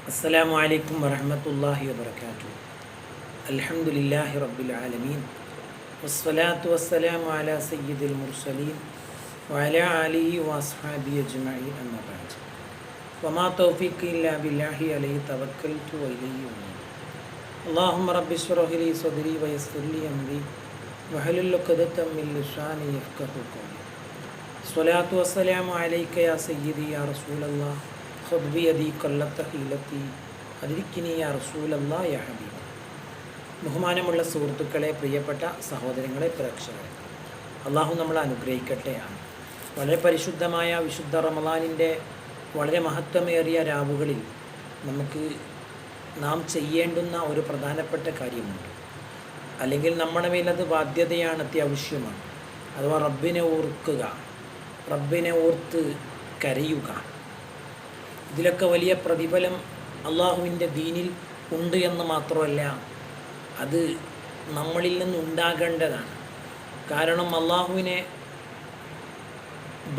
അസ്സലാമു അലൈക്കും വറഹ്മത്തുള്ളാഹി വബറകാതുഹു. അൽഹംദുലില്ലാഹി റബ്ബിൽ ആലമീൻ വസ്സലാത്തു വസ്സലാമു അലാ സയ്യിദിൽ മുർസലീൻ വഅലാ ആലിഹി വഅസ്ഹാബിഹി അജ്മഈൻ അമ്മാ ബഅദ്. വമാ തൗഫീഖി ഇല്ലാ ബില്ലാഹി അലൈഹി തവക്കൽതു വഇലൈഹി ഉനീബ്. അല്ലാഹുമ്മ റബ്ബി ഇശ്റഹ് ലി സദ്രി വയസ്സിർ ലി അംരി വഹ്ലുൽ ഉഖ്ദതം മിൻ ലിസാനി യഫ്ഖഹു ഖൗലി. സ്വലാത്തു വസ്സലാമു അലൈക യാ സയ്യിദി യാ റസൂലല്ലാഹ് ഖുദ് ബിയദി ഖല്ലത ഹീലതി അദ്രിക്നി യാ റസൂലല്ലാഹ് യാ ഹബീബ്. ബഹുമാനമുള്ള സുഹൃത്തുക്കളെ, പ്രിയപ്പെട്ട സഹോദരങ്ങളെ, പ്രേക്ഷകരെ, അള്ളാഹു നമ്മളെ അനുഗ്രഹിക്കട്ടെ. വളരെ പരിശുദ്ധമായ വിശുദ്ധ റമളാനിൻ്റെ വളരെ മഹത്വമേറിയ രാവുകളിൽ നാം ചെയ്യേണ്ടുന്ന ഒരു പ്രധാനപ്പെട്ട കാര്യമുണ്ട്. അല്ലെങ്കിൽ നമ്മുടെ മേലത് ബാധ്യതയാണ്, അത്യാവശ്യമാണ്. അഥവാ റബ്ബിനെ ഓർക്കുക, റബ്ബിനെ ഓർത്ത് കരയുക. ഇതിലൊക്കെ വലിയ പ്രതിഫലം അള്ളാഹുവിൻ്റെ ദീനിൽ ഉണ്ട് എന്ന് മാത്രമല്ല, അത് നമ്മളിൽ നിന്നുണ്ടാകേണ്ടതാണ്. കാരണം അള്ളാഹുവിനെ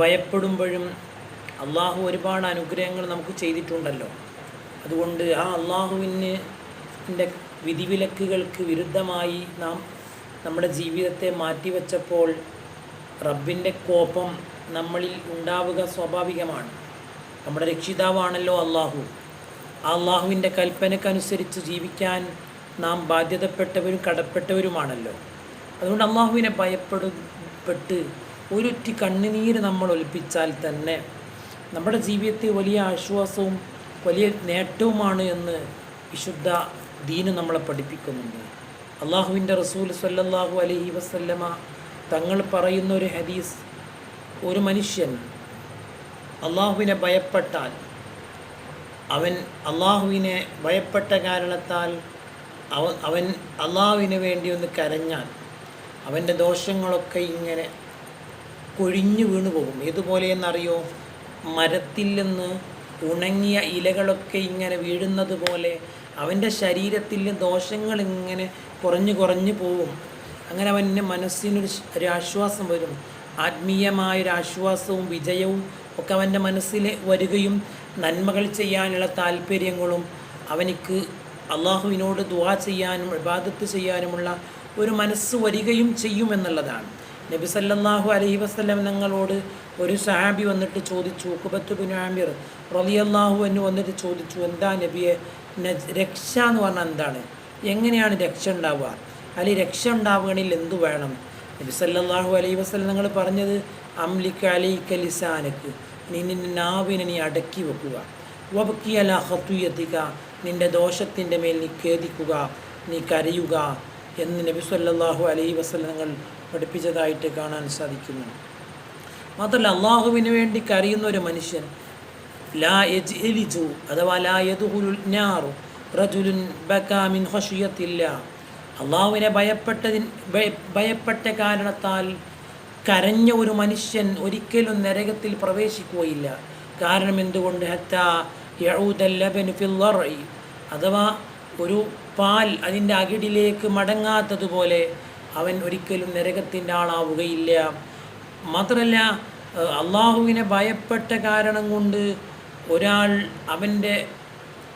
ഭയപ്പെടുമ്പോഴും അള്ളാഹു ഒരുപാട് അനുഗ്രഹങ്ങൾ നമുക്ക് ചെയ്തിട്ടുണ്ടല്ലോ. അതുകൊണ്ട് ആ അള്ളാഹുവിൻ്റെ വിധിവിലക്കുകൾക്ക് വിരുദ്ധമായി നാം നമ്മുടെ ജീവിതത്തെ മാറ്റിവെച്ചപ്പോൾ റബ്ബിൻ്റെ കോപം നമ്മളിൽ ഉണ്ടാവുക സ്വാഭാവികമാണ്. നമ്മുടെ രക്ഷിതാവാണല്ലോ അള്ളാഹു. ആ അള്ളാഹുവിൻ്റെ കൽപ്പനക്കനുസരിച്ച് ജീവിക്കാൻ നാം ബാധ്യതപ്പെട്ടവരും കടപ്പെട്ടവരുമാണല്ലോ. അതുകൊണ്ട് അള്ളാഹുവിനെ ഭയപ്പെട്ട് ഒരുറ്റി കണ്ണുനീര് നമ്മൾ ഒലിപ്പിച്ചാൽ തന്നെ നമ്മുടെ ജീവിതത്തിൽ വലിയ ആശ്വാസവും വലിയ നേട്ടവുമാണ് എന്ന് വിശുദ്ധ ദീന് നമ്മളെ പഠിപ്പിക്കുന്നുണ്ട്. അള്ളാഹുവിൻ്റെ റസൂൽ സ്വല്ലല്ലാഹു അലൈഹി വസല്ലമ തങ്ങൾ പറയുന്ന ഒരു ഹദീസ്, ഒരു മനുഷ്യൻ അള്ളാഹുവിനെ ഭയപ്പെട്ടാൽ, അവൻ അള്ളാഹുവിനെ ഭയപ്പെട്ട കാരണത്താൽ അവൻ അള്ളാഹുവിന് വേണ്ടി ഒന്ന് കരഞ്ഞാൽ അവൻ്റെ ദോഷങ്ങളൊക്കെ ഇങ്ങനെ കൊഴിഞ്ഞു വീണു പോകും. ഏതുപോലെയെന്നറിയോ? മരത്തിൽ നിന്ന് ഉണങ്ങിയ ഇലകളൊക്കെ ഇങ്ങനെ വീഴുന്നത് പോലെ അവൻ്റെ ശരീരത്തിൽ ദോഷങ്ങൾ ഇങ്ങനെ കുറഞ്ഞു പോകും. അങ്ങനെ അവൻ്റെ മനസ്സിനൊരു ആശ്വാസം വരും. ആത്മീയമായൊരാശ്വാസവും വിജയവും ഒക്കെ അവൻ്റെ മനസ്സിൽ വരികയും നന്മകൾ ചെയ്യാനുള്ള താല്പര്യങ്ങളും അവനിക്ക് അള്ളാഹുവിനോട് ദുആ ചെയ്യാനും ഇബാദത്ത് ചെയ്യാനുമുള്ള ഒരു മനസ്സ് വരികയും ചെയ്യുമെന്നുള്ളതാണ്. നബി സല്ലല്ലാഹു അലൈഹി വസല്ലം തങ്ങളോട് ഒരു സഹാബി വന്നിട്ട് ചോദിച്ചു, ഉഖബത്ത് ബിൻ ആമിർ റളിയല്ലാഹു അൻഹു വന്നിട്ട് ചോദിച്ചു, എന്താ നബിയെ രക്ഷ എന്ന് പറഞ്ഞാൽ എന്താണ്? എങ്ങനെയാണ് രക്ഷ ഉണ്ടാവുക? അല്ലെങ്കിൽ രക്ഷ ഉണ്ടാവുകയാണെങ്കിൽ എന്തു വേണം? നബി സല്ലല്ലാഹു അലൈഹി വസല്ലം തങ്ങൾ പറഞ്ഞത്, അംലിക അലൈക ലിസാനക്ക്, നിന്റെ നാവിനെ നീ അടക്കി വെക്കുക. വബ്കി അലാ ഖതുയതിക, നിന്റെ ദോഷത്തിൻ്റെ മേൽ നീ ഖേദിക്കുക, നീ കരയുക എന്ന് നബി സല്ലല്ലാഹു അലൈഹി വസല്ലം തങ്ങൾ പഠിപ്പിച്ചതായിട്ട് കാണാൻ സാധിക്കുന്നു. മാത്രമല്ല, അള്ളാഹുവിന് വേണ്ടി കരയുന്ന ഒരു മനുഷ്യൻ ലാ യജ്ലിജു അഥവാ ലാ യദ്ഖുലുൽ നാറു റജുലുൻ ബകാ മിൻ ഖശിയത്തില്ലാ, അള്ളാഹുവിനെ ഭയപ്പെട്ട കാരണത്താൽ കരഞ്ഞ ഒരു മനുഷ്യൻ ഒരിക്കലും നരകത്തിൽ പ്രവേശിക്കുകയില്ല. കാരണം എന്തുകൊണ്ട്? ഹത്താ യഊദൽ ലബനു ഫിൽ ളർഇ, അഥവാ ഒരു പാൽ അതിൻ്റെ അകിടിലേക്ക് മടങ്ങാത്തതുപോലെ അവൻ ഒരിക്കലും നരകത്തിൻ്റെ ആളാവുകയില്ല. മാത്രമല്ല, അള്ളാഹുവിനെ ഭയപ്പെട്ട കാരണം കൊണ്ട് ഒരാൾ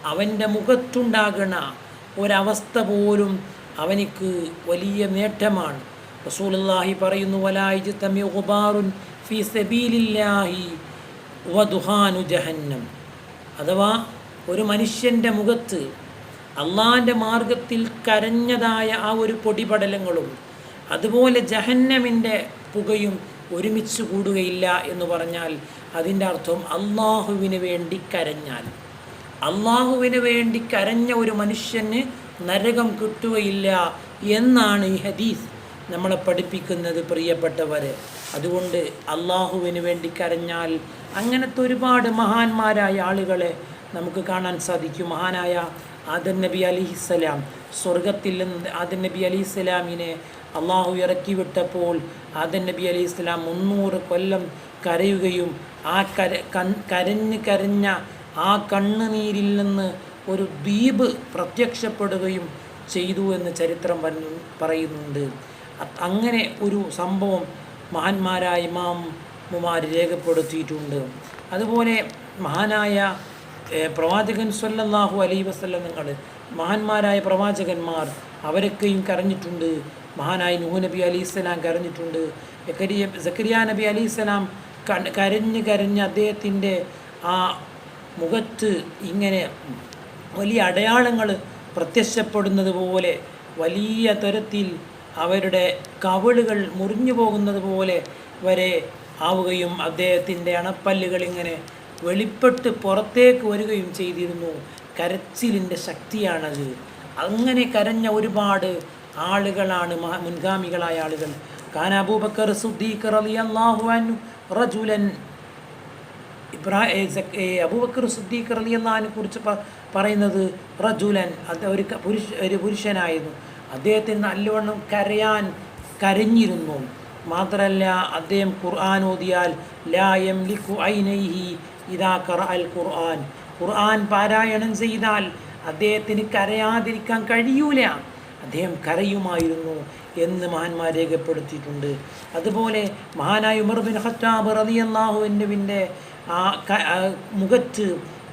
അവൻ്റെ മുഖത്തുണ്ടാകുന്ന ഒരവസ്ഥ പോലും അവനിക്ക് വലിയ നേട്ടമാണ്. റസൂലുള്ളാഹി പറയുന്നു, വലാ യജ്തമിഉ ഗുബാറുൻ ഫീ സബീലില്ലാഹി വദുഹാനു ജഹന്നം, അഥവാ ഒരു മനുഷ്യൻ്റെ മുഖത്ത് അള്ളാഹിൻ്റെ മാർഗത്തിൽ കരഞ്ഞതായ ആ ഒരു പൊടിപടലങ്ങളും അതുപോലെ ജഹന്നമിൻ്റെ പുകയും ഒരുമിച്ച് കൂടുകയില്ല എന്ന് പറഞ്ഞാൽ അതിൻ്റെ അർത്ഥം അള്ളാഹുവിന് വേണ്ടി കരഞ്ഞാൽ, അള്ളാഹുവിന് വേണ്ടി കരഞ്ഞ ഒരു മനുഷ്യന് നരകം കിട്ടുകയില്ല എന്നാണ് ഈ ഹദീസ് നമ്മളെ പഠിപ്പിക്കുന്നത്, പ്രിയപ്പെട്ടവരെ. അതുകൊണ്ട് അള്ളാഹുവിന് വേണ്ടി കരഞ്ഞാൽ അങ്ങനത്തെ ഒരുപാട് മഹാന്മാരായ ആളുകളെ നമുക്ക് കാണാൻ സാധിക്കും. മഹാനായ ആദം നബി അലൈഹിസ്സലാം, സ്വർഗത്തിൽ നിന്ന് ആദം നബി അലൈഹിസ്സലാമിനെ അള്ളാഹു ഇറക്കി വിട്ടപ്പോൾ ആദം നബി അലൈഹിസ്സലാം 300 കൊല്ലം കരയുകയും ആ കരഞ്ഞ ആ കണ്ണുനീരിൽ നിന്ന് ഒരു ദ്വീപ് പ്രത്യക്ഷപ്പെടുകയും ചെയ്തു എന്ന് ചരിത്രം പറയുന്നുണ്ട്. അങ്ങനെ ഒരു സംഭവം മഹാന്മാരായ ഇമാമുമാർ രേഖപ്പെടുത്തിയിട്ടുണ്ട്. അതുപോലെ മഹാനായ പ്രവാചകൻ സ്വല്ലല്ലാഹു അലൈഹി വസല്ലം നിങ്ങൾ മഹാന്മാരായ പ്രവാചകന്മാർ അവരൊക്കെയും കരഞ്ഞിട്ടുണ്ട്. മഹാനായ നൂഹ് നബി അലൈഹിസ്സലാം കരഞ്ഞിട്ടുണ്ട്. സക്കരിയ നബി അലൈഹിസ്സലാം കരഞ്ഞ് അദ്ദേഹത്തിൻ്റെ ആ മുഖത്ത് ഇങ്ങനെ വലിയ അടയാളങ്ങൾ പ്രത്യക്ഷപ്പെടുന്നത് പോലെ, വലിയ തരത്തിൽ അവരുടെ കവിളുകൾ മുറിഞ്ഞു പോകുന്നത് പോലെ വരെ ആവുകയും അദ്ദേഹത്തിൻ്റെ അണപ്പല്ലുകൾ ഇങ്ങനെ വെളിപ്പെട്ട് പുറത്തേക്ക് വരികയും ചെയ്തിരുന്നു. കരച്ചിലിൻ്റെ ശക്തിയാണത്. അങ്ങനെ കരഞ്ഞ ഒരുപാട് ആളുകളാണ് മുൻഗാമികളായ ആളുകൾ. കാന അബൂബക്കർ സിദ്ദീഖ് റളിയല്ലാഹു അൻഹു റജുലൻ. അബൂബക്കർ സിദ്ദീഖ് റളിയല്ലാഹു അൻഹു കുറിച്ച് പറയുന്നത് റജുലൻ, അത് ഒരു പുരുഷനായിരുന്നു. അദ്ദേഹത്തിന് നല്ലവണ്ണം കരഞ്ഞിരുന്നു. മാത്രമല്ല അദ്ദേഹം ഖുർആൻ ഓതിയാൽ ലാ യംലികു ഐനൈഹി ഇദാ ഖറഅൽ ഖുർആൻ, ഖുർആൻ പാരായണം ചെയ്താൽ അദ്ദേഹത്തിന് കരയാതിരിക്കാൻ കഴിയൂല. അദ്ദേഹം കരയുമായിരുന്നു എന്ന് മഹാന്മാർ രേഖപ്പെടുത്തിയിട്ടുണ്ട്. അതുപോലെ മഹാനായ ഉമർ ബിൻ ഖത്താബ് റളിയല്ലാഹു അൻഹുവിൻ്റെ മുഖത്ത്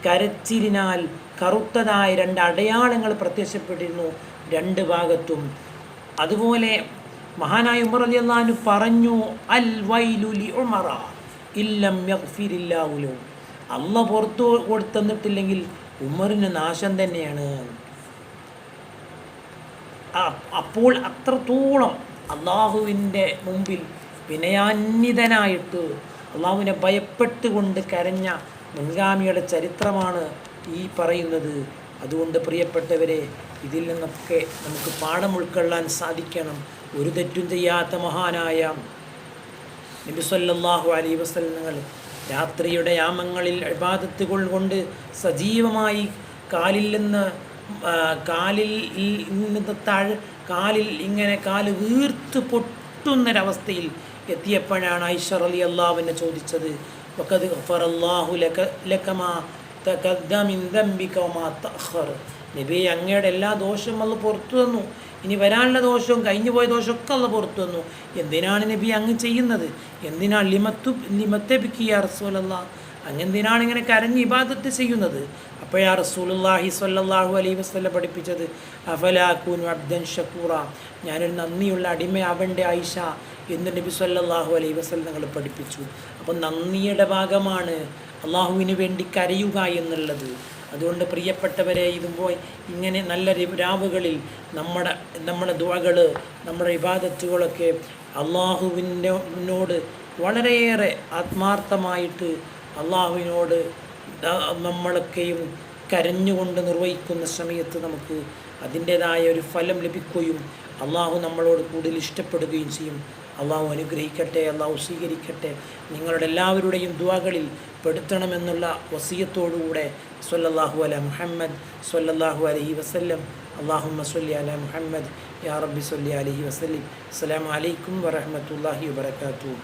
കരച്ചിലിനാൽ കറുത്തതായ 2 അടയാളങ്ങൾ പ്രത്യക്ഷപ്പെട്ടിരുന്നു 2 ഭാഗത്തും. അതുപോലെ മഹാനായ ഉമർ റളിയല്ലാഹു അൻഹു പറഞ്ഞു, അൽ വൈലു ലി ഉമറ ഇല്ലം യഗ്ഫിരില്ലാഹു ലഹു, അല്ലാഹ് പുറത്തു കൊടുത്തന്നിട്ടില്ലെങ്കിൽ ഉമറിന് നാശം തന്നെയാണ്. അപ്പോൾ അത്രത്തോളം അള്ളാഹുവിൻ്റെ മുമ്പിൽ വിനയാന്വിതനായിട്ട് അള്ളാഹുവിനെ ഭയപ്പെട്ടുകൊണ്ട് കരഞ്ഞ മുൻഗാമിയുടെ ചരിത്രമാണ് ഈ പറയുന്നത്. അതുകൊണ്ട് പ്രിയപ്പെട്ടവരെ, ഇതിൽ നിന്നൊക്കെ നമുക്ക് പാഠം ഉൾക്കൊള്ളാൻ സാധിക്കണം. ഒരു തെറ്റും ചെയ്യാത്ത മഹാനായ നബി സല്ലല്ലാഹു അലൈഹി വസല്ലം രാത്രിയുടെ യാമങ്ങളിൽ ഇബാദത്തുകൾ കൊണ്ട് സജീവമായി കാലിൽ നിന്ന് കാലിൽ ഇങ്ങനെ കാല് വീർത്ത് പൊട്ടുന്നൊരവസ്ഥയിൽ എത്തിയപ്പോഴാണ് ആയിഷ റളിയല്ലാഹു അൻഹ ചോദിച്ചത്, വഖദ് ഗഫറല്ലാഹു ലക മാ തഖദ്ദമ മിൻ ദംബിക വമാ തഅഖർ, നബിയെ അങ്ങയുടെ എല്ലാ ദോഷവും അല്ലാഹു പുറത്തു തന്നു, ഇനി വരാനുള്ള ദോഷവും കഴിഞ്ഞു പോയ ദോഷമൊക്കെ അല്ലാഹു പുറത്തു തന്നു. എന്തിനാണ് നബി അങ്ങ് ചെയ്യുന്നത്? എന്തിനാണ് ലിമത്തബിക്കി യാ റസൂലല്ലാഹ്, അങ്ങെന്തിനാണ് ഇങ്ങനെ കരഞ്ഞ് ഇബാദത്ത് ചെയ്യുന്നത്? അപ്പോഴാ റസൂലുള്ളാഹി സ്വല്ലല്ലാഹു അലൈഹി വസല്ലം പഠിപ്പിച്ചത്, അഫലാ അകൂനു അബ്ദൻ ഷക്കൂറ, ഞാനൊരു നന്ദിയുള്ള അടിമയാവണ്ടേ ആയിഷ എന്ന് നബി സ്വല്ലല്ലാഹു അലൈഹി വസല്ലം ഞങ്ങൾ പഠിപ്പിച്ചു. അപ്പം നന്ദിയുടെ ഭാഗമാണ് അള്ളാഹുവിന് വേണ്ടി കരയുക എന്നുള്ളത്. അതുകൊണ്ട് പ്രിയപ്പെട്ടവരെ, ഇതുമ്പോൾ ഇങ്ങനെ നല്ല രാവുകളിൽ നമ്മുടെ ദുആകൾ, നമ്മുടെ ഇബാദത്തുകളൊക്കെ അള്ളാഹുവിനോട് വളരെയേറെ ആത്മാർത്ഥമായിട്ട് അള്ളാഹുവിനോട് നമ്മളൊക്കെയും കരഞ്ഞുകൊണ്ട് നിർവഹിക്കുന്ന സമയത്ത് നമുക്ക് അതിൻ്റേതായ ഒരു ഫലം ലഭിക്കുകയും അള്ളാഹു നമ്മളോട് കൂടുതൽ ഇഷ്ടപ്പെടുകയും ചെയ്യും. അള്ളാഹു അനുഗ്രഹിക്കട്ടെ, അള്ളാഹു സ്വീകരിക്കട്ടെ. നിങ്ങളുടെ എല്ലാവരുടെയും ദുആകളിൽ പെടുത്തണമെന്നുള്ള വസിയത്തോടുകൂടെ സ്വല്ലല്ലാഹു അലാ മുഹമ്മദ് സ്വല്ലല്ലാഹു അലൈഹി വസല്ലം. അല്ലാഹുമ്മ സ്വല്ലി അലാ മുഹമ്മദ് യാ റബ്ബി സ്വല്ലി അലൈഹി വസല്ലം. അസ്സലാമു അലൈക്കും വറഹ്മത്തുള്ളാഹി വബറകാതുഹു.